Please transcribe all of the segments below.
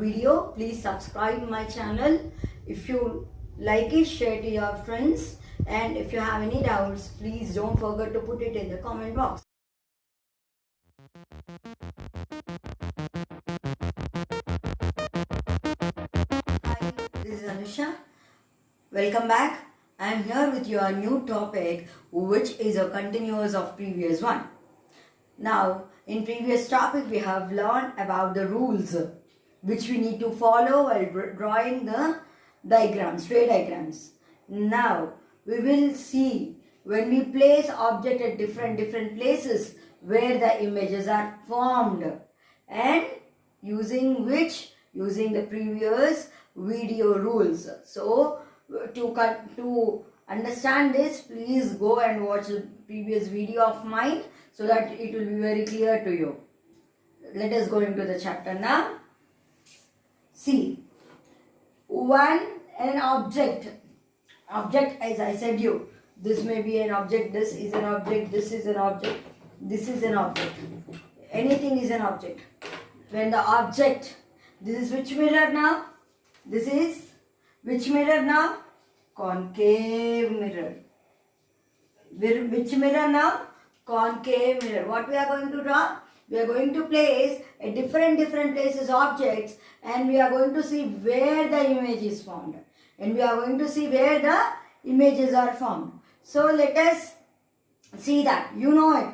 video, please subscribe my channel. If you like it, share to your friends, and if you have any doubts, please don't forget to put it in the comment box. Hi, this is Anusha. Welcome back. I am here with your new topic, which is a continuous of previous one. Now, in previous topic, we have learned about the rules which we need to follow while drawing the diagrams, tray diagrams. Now, we will see when we place object at different places where the images are formed, and using the previous video rules. So, to understand this, please go and watch the previous video of mine so that it will be very clear to you. Let us go into the chapter now. See, an object, as I said you, this may be an object, this is an object, this is an object, this is an object. Anything is an object. When the object, this is which mirror now? This is which mirror now? Concave mirror. Which mirror now? Concave mirror. What we are going to draw? We are going to place at different places objects, and we are going to see where the image is formed, and we are going to see where the images are formed. So let us see that. You know it.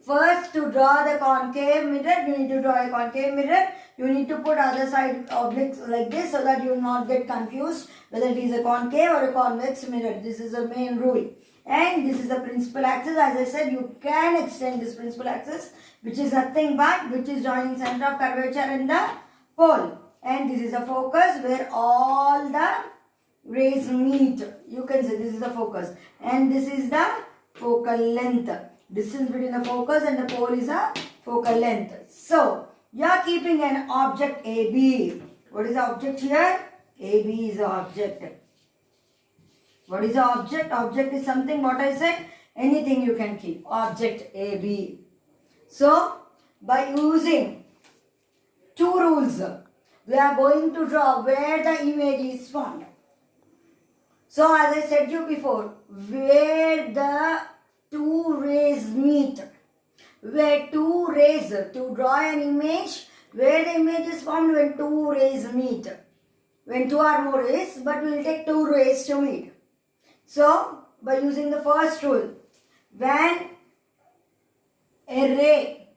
First, to draw the concave mirror, you need to draw a concave mirror. You need to put other side objects like this so that you will not get confused whether it is a concave or a convex mirror. This is the main rule. And this is the principal axis. As I said, you can extend this principal axis, which is nothing but which is joining center of curvature and the pole. And this is the focus where all the rays meet. You can say this is the focus. And this is the focal length. Distance between the focus and the pole is a focal length. So, you are keeping an object AB. What is the object here? AB is the object. What is the object? Object is something, what I said, anything you can keep. Object AB. So, by using two rules, we are going to draw where the image is formed. So, as I said you before, where the two rays meet, where two rays, to draw an image, where the image is formed when two rays meet. When two or more rays, but we will take two rays to meet. So, by using the first rule, when a ray,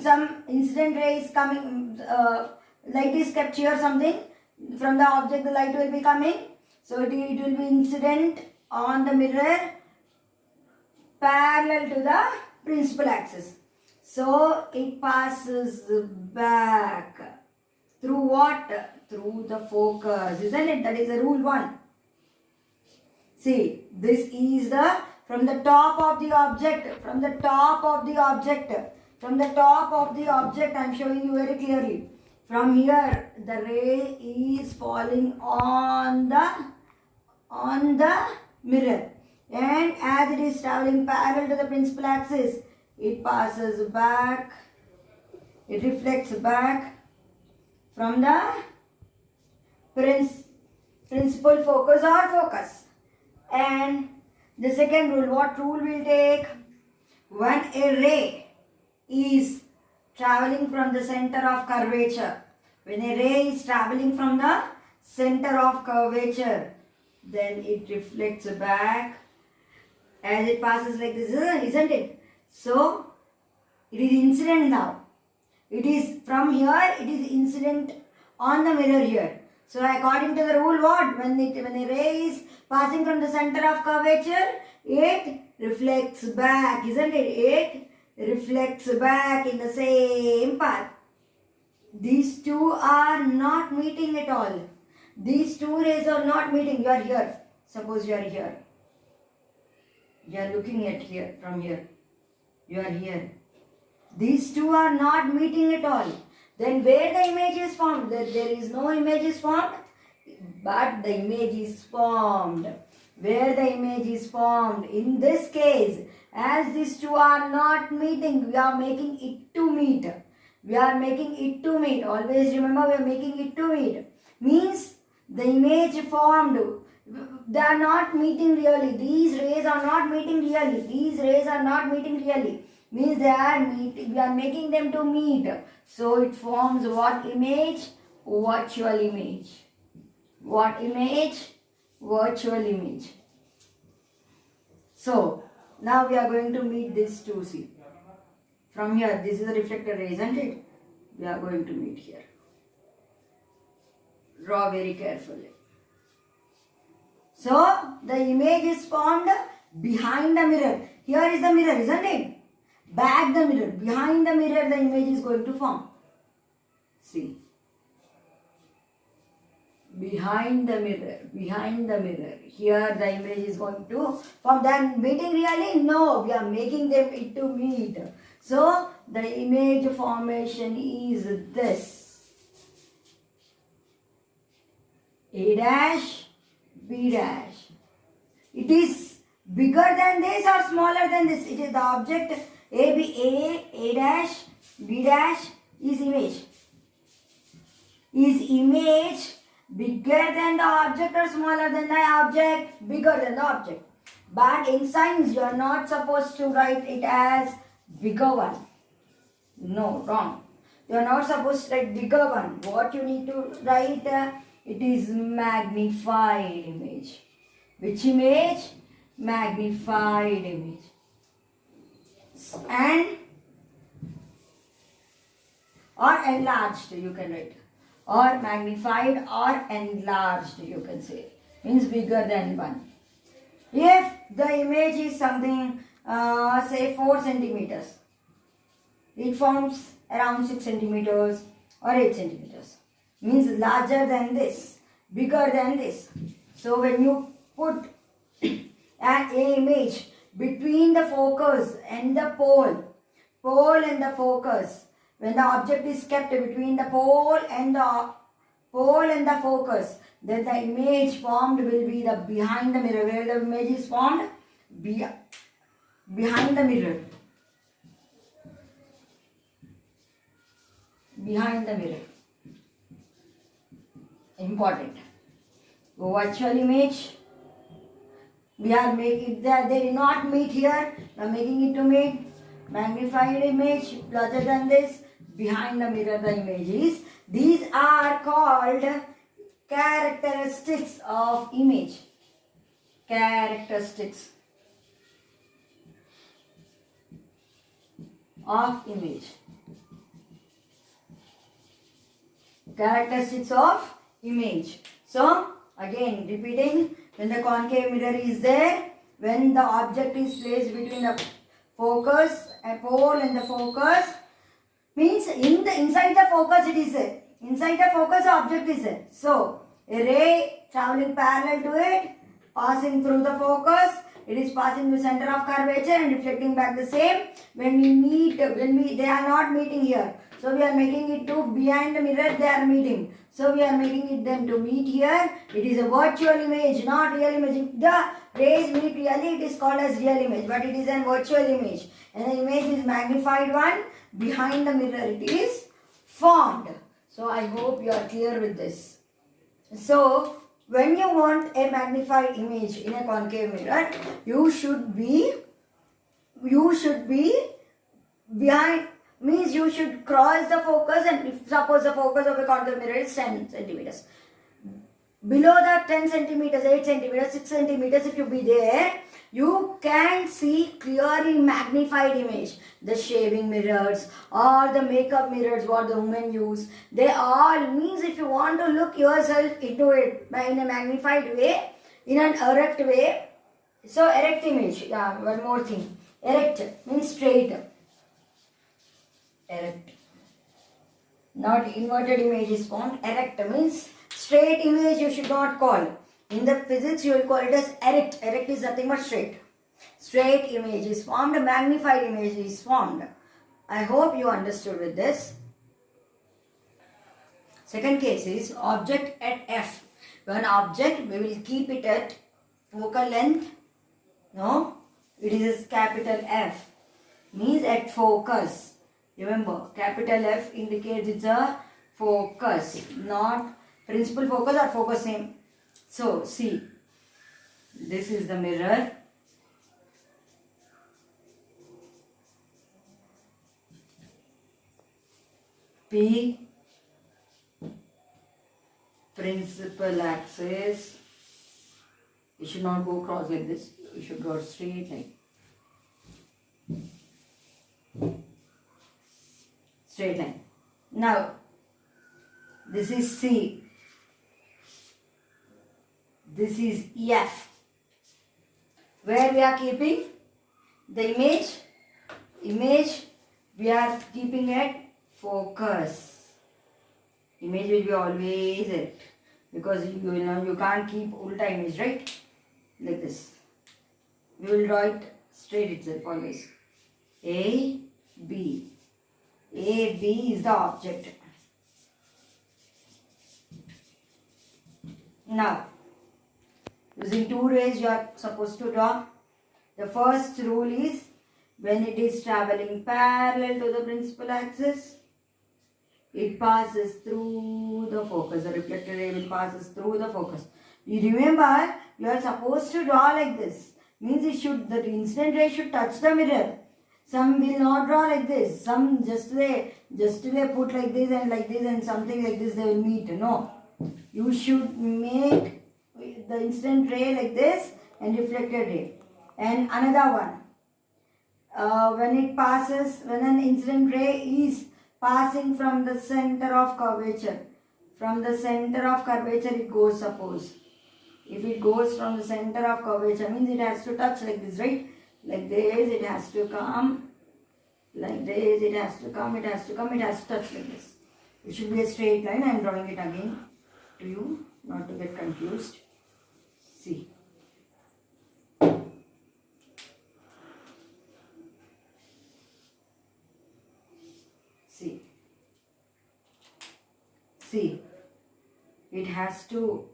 some incident ray is coming, light is kept here, something, from the object the light will be coming. So, it will be incident on the mirror parallel to the principal axis. So, it passes back through what? Through the focus, isn't it? That is the rule 1. See, this is the, from the top of the object, I am showing you very clearly. From here, the ray is falling on the mirror. And as it is traveling parallel to the principal axis, it passes back, it reflects back from the principal focus or focus. And the second rule, what rule will take? When a ray is traveling from the center of curvature, then it reflects back as it passes like this, isn't it? So, it is incident now. It is from here, it is incident on the mirror here. So, according to the rule, what? When a ray is passing from the center of curvature, it reflects back, isn't it? It reflects back in the same path. These two are not meeting at all. These two rays are not meeting. You are here. Suppose you are here. You are looking at here, from here. You are here. These two are not meeting at all. Then where the image is formed? There is no image is formed, but the image is formed. Where the image is formed? In this case, as these two are not meeting, we are making it to meet. We are making it to meet. Always remember, we are making it to meet. Means the image formed, they are not meeting really. These rays are not meeting really. These rays are not meeting really. Means they are meeting. We are making them to meet. So it forms what image? Virtual image. What image? Virtual image. So now we are going to meet this 2C. From here, this is a reflected ray, isn't it? We are going to meet here. Draw very carefully. So the image is formed behind the mirror. Here is the mirror, isn't it? Back the mirror. Behind the mirror, the image is going to form. See. Behind the mirror. Behind the mirror. Here the image is going to form. Then meeting really? No. We are making them it to meet. So the image formation is this. A dash, B dash. It is bigger than this or smaller than this. It is the object A dash, B dash is image. Is image bigger than the object or smaller than the object? Bigger than the object. But in science, you are not supposed to write it as bigger one. No, wrong. You are not supposed to write bigger one. What you need to write? It is magnified image. Which image? Magnified image. And or enlarged you can write. Or magnified or enlarged you can say. Means bigger than 1. If the image is something say 4 centimeters. It forms around 6 centimeters or 8 centimeters. Means larger than this, bigger than this. So when you put an image between the focus and the pole and the focus, when the object is kept between the pole and the focus, then the image formed will be the behind the mirror. Where the image is formed? Behind the mirror. Behind the mirror. Important. Virtual image. We are making that they did not meet here. We are making it to meet. Magnified image larger than this. Behind the mirror the image is. These are called characteristics of image. Characteristics of image. Characteristics of image. So again repeating, when the concave mirror is there, when the object is placed between the focus, a pole and the focus, means inside the focus it is there. Inside the focus the object is there. So a ray traveling parallel to it, passing through the focus, it is passing the center of curvature and reflecting back the same. When we meet, they are not meeting here. So we are making it to behind the mirror they are meeting. So we are making it them to meet here. It is a virtual image, not real image. If the rays meet really, it is called as real image, but it is a virtual image. And the image is magnified one. Behind the mirror it is formed. So I hope you are clear with this. So when you want a magnified image in a concave mirror, you should be behind, means you should cross the focus, and if suppose the focus of a concave mirror is 10 centimeters. Below that 10 centimeters, 8 centimeters, 6 centimeters, if you be there, you can see clearly magnified image. The shaving mirrors or the makeup mirrors what the women use, they all means if you want to look yourself into it in a magnified way, in an erect way. So erect image, yeah, one more thing. Erect means straight. Erect. Not inverted image is formed. Erect means straight image you should not call. In the physics you will call it as erect. Erect is nothing but straight. Straight image is formed. Magnified image is formed. I hope you understood with this. Second case is object at F. When object we will keep it at focal length. No, it is capital F. Means at focus. Remember, capital F indicates it's a focus, not principal focus or focus same. So, see, this is the mirror. P, principal axis. You should not go cross like this. You should go straight line. Straight line. Now, this is C. This is F. Where we are keeping the image? Image, we are keeping at focus. Image will be always it. Because you can't keep ulta image, right? Like this. We will draw it straight itself always. A, B. A, B is the object. Now, using two rays you are supposed to draw. The first rule is when it is traveling parallel to the principal axis, it passes through the focus. The reflected ray will passes through the focus. You remember, you are supposed to draw like this. Means the incident ray should touch the mirror. Some will not draw like this. Some just they put like this and something like this they will meet. No. You should make the incident ray like this and reflected ray. And another one. When an incident ray is passing from the center of curvature. From the center of curvature it goes, suppose. If it goes from the center of curvature, means it has to touch like this, right? Like this, it has to come. Like this, it has to come, it has to touch like this. It should be a straight line. I am drawing it again to you, not to get confused. See. See, it has to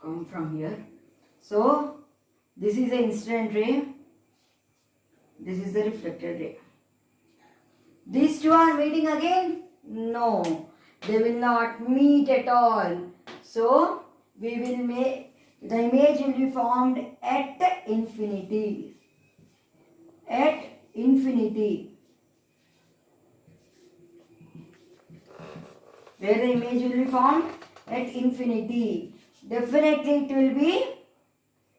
come from here. So, this is the incident ray, this is the reflected ray. These two are meeting again? No, they will not meet at all. So, we will make, the image will be formed at infinity. At infinity. Where the image will be formed? At infinity. Definitely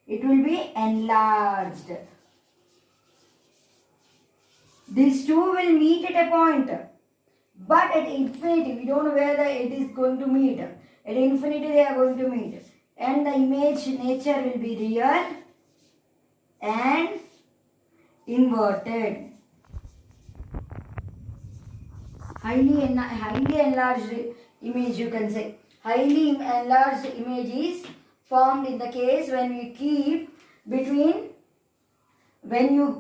it will be enlarged. These two will meet at a point. But at infinity, we don't know where it is going to meet. At infinity they are going to meet. And the image nature will be real and inverted. Highly enlarged image, you can say. Highly enlarged image is formed in the case when you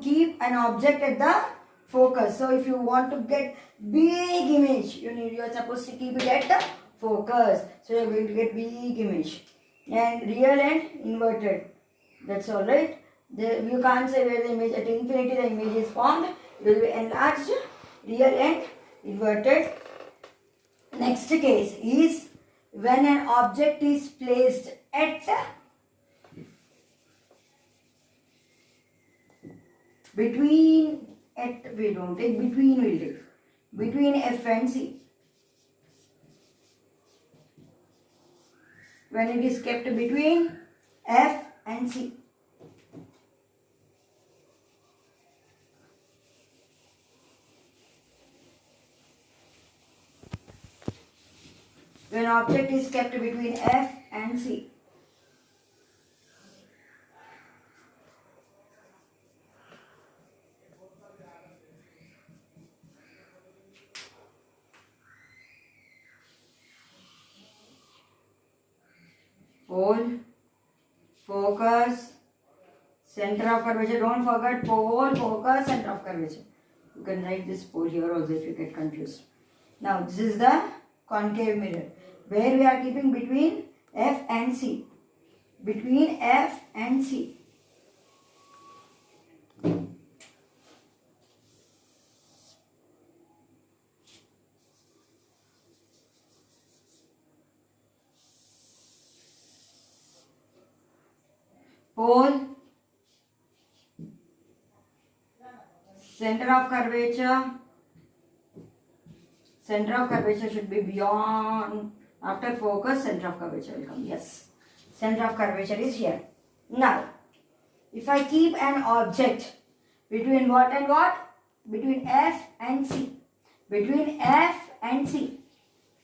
keep an object at the focus. So if you want to get big image, you are supposed to keep it at the focus. So you are going to get big image. And real and inverted. That's all, right? You can't say where the image at infinity the image is formed. It will be enlarged, real and inverted. Next case is when an object is placed at between F and C. When it is kept between F and C. When object is kept between F and C. Pole, focus, center of curvature. Don't forget pole, focus, center of curvature. You can write this pole here also if you get confused. Now this is the concave mirror, where we are keeping between F and C. Between F and C. pole, center of curvature. Center of curvature should be beyond, after focus, center of curvature will come. Yes, center of curvature is here. Now, if I keep an object between what and what? Between F and C. Between F and C.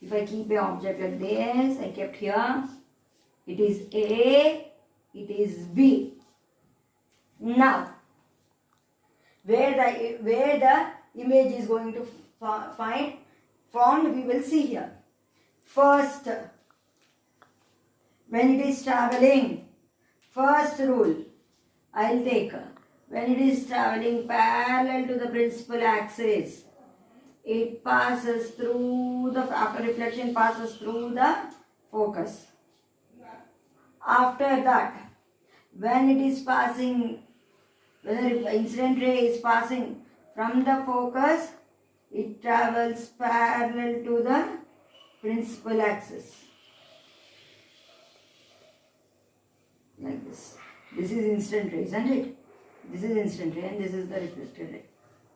If I keep an object like this, I kept here. It is A, it is B. Now, where the image is going to formed, we will see here. First, when it is traveling, first rule I'll take. When it is traveling parallel to the principal axis, it passes through the, after reflection passes through the focus. After that, when it is passing, when the incident ray is passing from the focus, it travels parallel to the principal axis. Like this. This is incident ray, isn't it? This is incident ray and this is the reflected ray.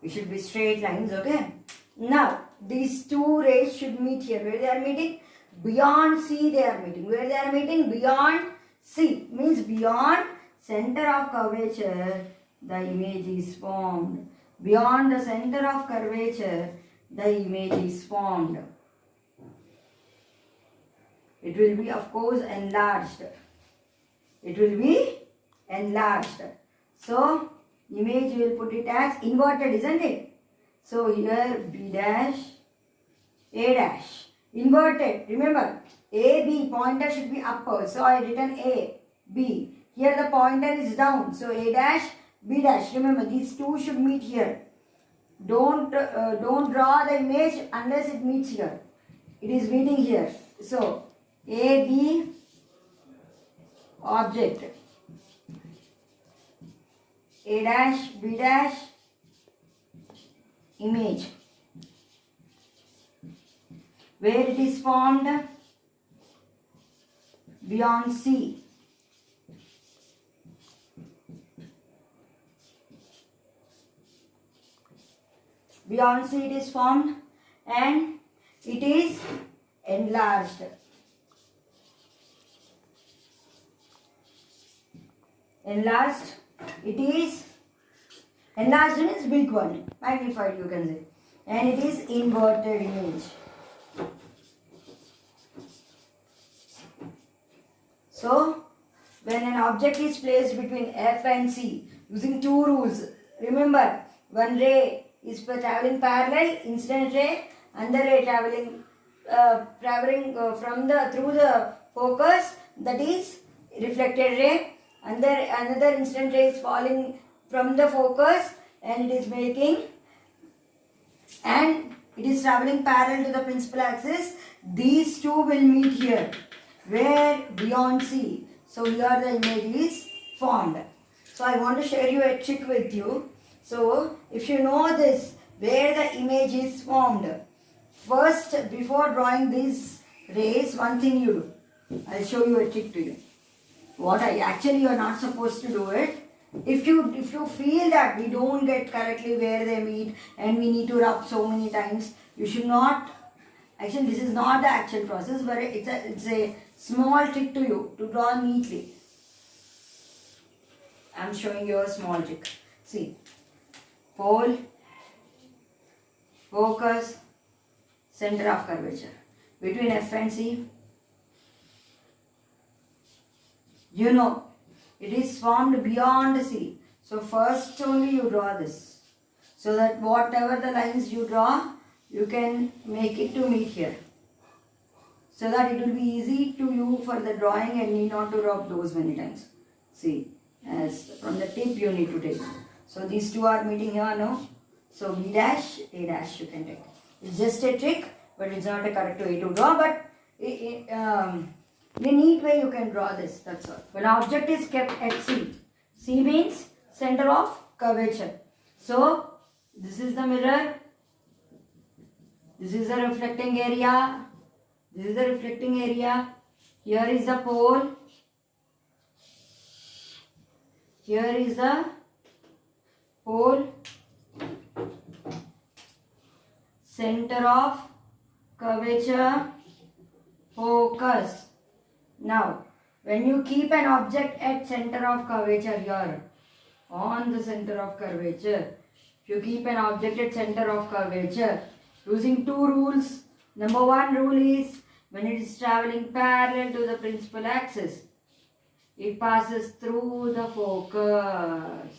It should be straight lines, okay? Now, these two rays should meet here. Where they are meeting? Beyond C they are meeting. Where they are meeting? Beyond C. Means beyond center of curvature, the image is formed. Beyond the center of curvature, the image is formed. It will be, of course, enlarged. It will be enlarged. So, image will put it as inverted, isn't it? So, here B dash, A dash. Inverted. Remember, A, B, pointer should be upper. So, I written A, B. Here the pointer is down. So, A dash, B dash. Remember, these two should meet here. Don't draw the image unless it meets here. It is meeting here. So, A, B, object. A dash, B dash, image. Where it is formed? Beyond C. Beyond C it is formed and it is enlarged. Enlarged. It is enlarged means big one, magnified you can say, and it is inverted image. So, when an object is placed between F and C using two rules, remember, one ray is traveling parallel, incident ray, another ray traveling through the focus, that is reflected ray. Another incident ray is falling from the focus and it is making, and it is traveling parallel to the principal axis. These two will meet here. Where? Beyond C. So here the image is formed. So I want to share you a trick with you. So if you know this, where the image is formed, first before drawing these rays, one thing you do. I'll show you a trick to you. Actually you are not supposed to do it. If you feel that we don't get correctly where they meet and we need to rub so many times, you should not. Actually, this is not the actual process, but it's a small trick to you to draw neatly. I am showing you a small trick. See, pole, focus, center of curvature. Between F and C, you know, it is formed beyond C. So first only you draw this. So that whatever the lines you draw, you can make it to meet here. So that it will be easy to you for the drawing and need not to rub those many times. See, as from the tip you need to take. So these two are meeting here, no? So B dash, A dash you can take. It's just a trick, but it's not a correct way to draw. But in a neat way you can draw this, that's all. When object is kept at C, C means center of curvature. So this is the mirror, this is the reflecting area, this is the reflecting area, here is the pole, Here is the pole, center of curvature, focus. Now, when you keep an object at center of curvature here, on the center of curvature, if you keep an object at center of curvature, using two rules. Number one rule is, when it is traveling parallel to the principal axis, it passes through the focus.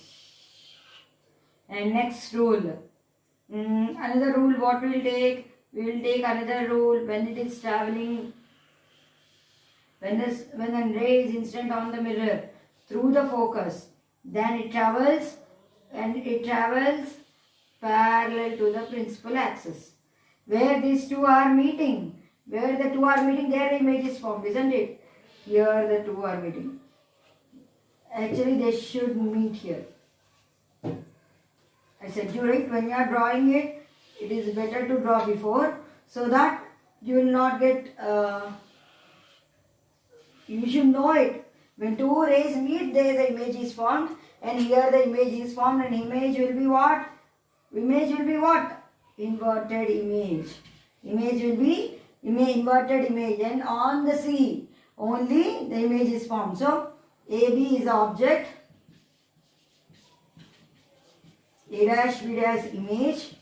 And next rule, another rule what we will take? We will take another rule when it is traveling, when the ray is incident on the mirror through the focus, then it travels parallel to the principal axis. Where these two are meeting, there the image is formed, isn't it? Here the two are meeting. Actually, they should meet here. I said you right, when you are drawing it, it is better to draw before, so that you will not get, you should know it. When two rays meet, there the image is formed, and here the image is formed, and image will be what? Inverted image. Image will be inverted image, and on the C only the image is formed. So AB is the object, A dash B dash image.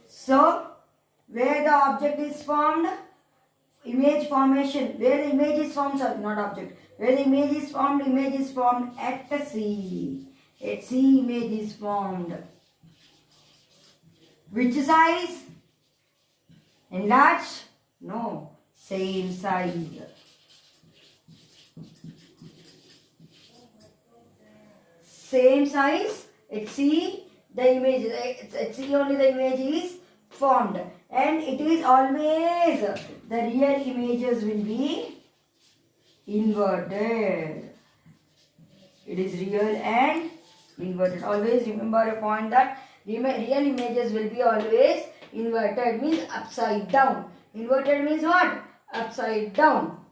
So where the object is formed, image formation, where the image is formed, sorry, not object, where the image is formed at the C. At C image is formed. Which size? Enlarged? No, same size. Same size. At C the image, at C only the image is formed, and it is always, the real images will be inverted. It is real and inverted. Always remember a point that real images will be always inverted, means upside down. Inverted means what? Upside down.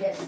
Yes.